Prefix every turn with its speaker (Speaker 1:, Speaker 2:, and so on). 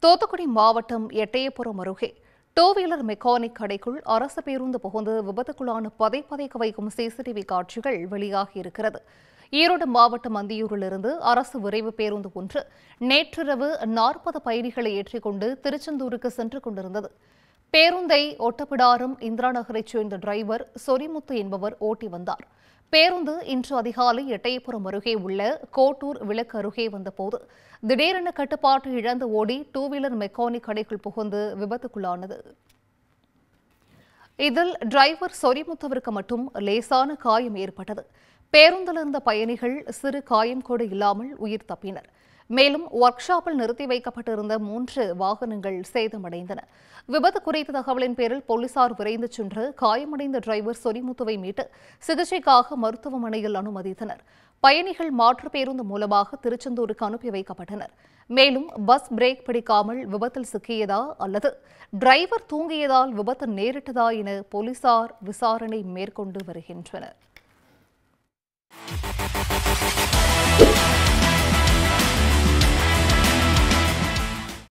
Speaker 1: தூத்துக்குடி மாவட்டம் எட்டயபுரம் அருகே two wheeler mechanic கடைக்குள் அரசு பேருந்து புகுந்து விபத்துக்குள்ளான பதைக்க வைக்கும் சிசிடிவி காட்சிகள் வெளியாகியிருக்கிறது. ஈரோடு மாவட்டம் அந்தியூரிலிருந்து அரசு விரைவு பேருந்து ஒன்று நேற்றிரவு 40 பயணிகளை ஏற்றிக்கொண்டு திருச்செந்தூருக்கு சென்று கொண்டிருந்தது. பேருந்தை ஒட்டப்பிடாரம் இந்திரா நகரைச் சேர்ந்த டிரைவர் சொரிமுத்து என்பவர் ஓட்டி வந்தார். பேருந்து இன்று அதிகாலை எட்டயபுரம் அருகே உள்ள கோட்டூர் விளக்கு அருகே வந்தபோது திடீரென கட்டுப்பாட்டு இழந்து ஓடி டூ வீலர் மெக்கானிக் கடைக்குள் புகுந்து விபத்துக்குள்ளானது. இதில் டிரைவர் சொரிமுத்துவிற்கு மட்டும் லேசான காயம் ஏற்பட்டது. பேருந்தில் இருந்த பயணிகள் சிறு காயம் கூட இல்லாமல் உயிர் தப்பினர். மேலும் ஒர்க் ஷாப்பில் நிறுத்தி வைக்கப்பட்டிருந்த 3 வாகனங்கள் சேதமடைந்தன. விபத்து குறித்த தகவலின் பேரில் போலீசார் விரைந்து சென்று காயமடைந்த டிரைவர் சொரிமுத்துவை மீட்டு சிகிச்சைக்காக மருத்துவமனையில் அனுமதித்தனர். பயணிகள் மாற்று பேருந்து மூலமாக திருச்செந்தூருக்கு அனுப்பி வைக்கப்பட்டனர். மேலும் பஸ் பிரேக் பிடிக்காமல் விபத்தில் சிக்கியதா அல்லது டிரைவர் தூங்கியதால் விபத்து நேரிட்டதா என போலீசார் விசாரணை மேற்கொண்டு வருகின்றனர்.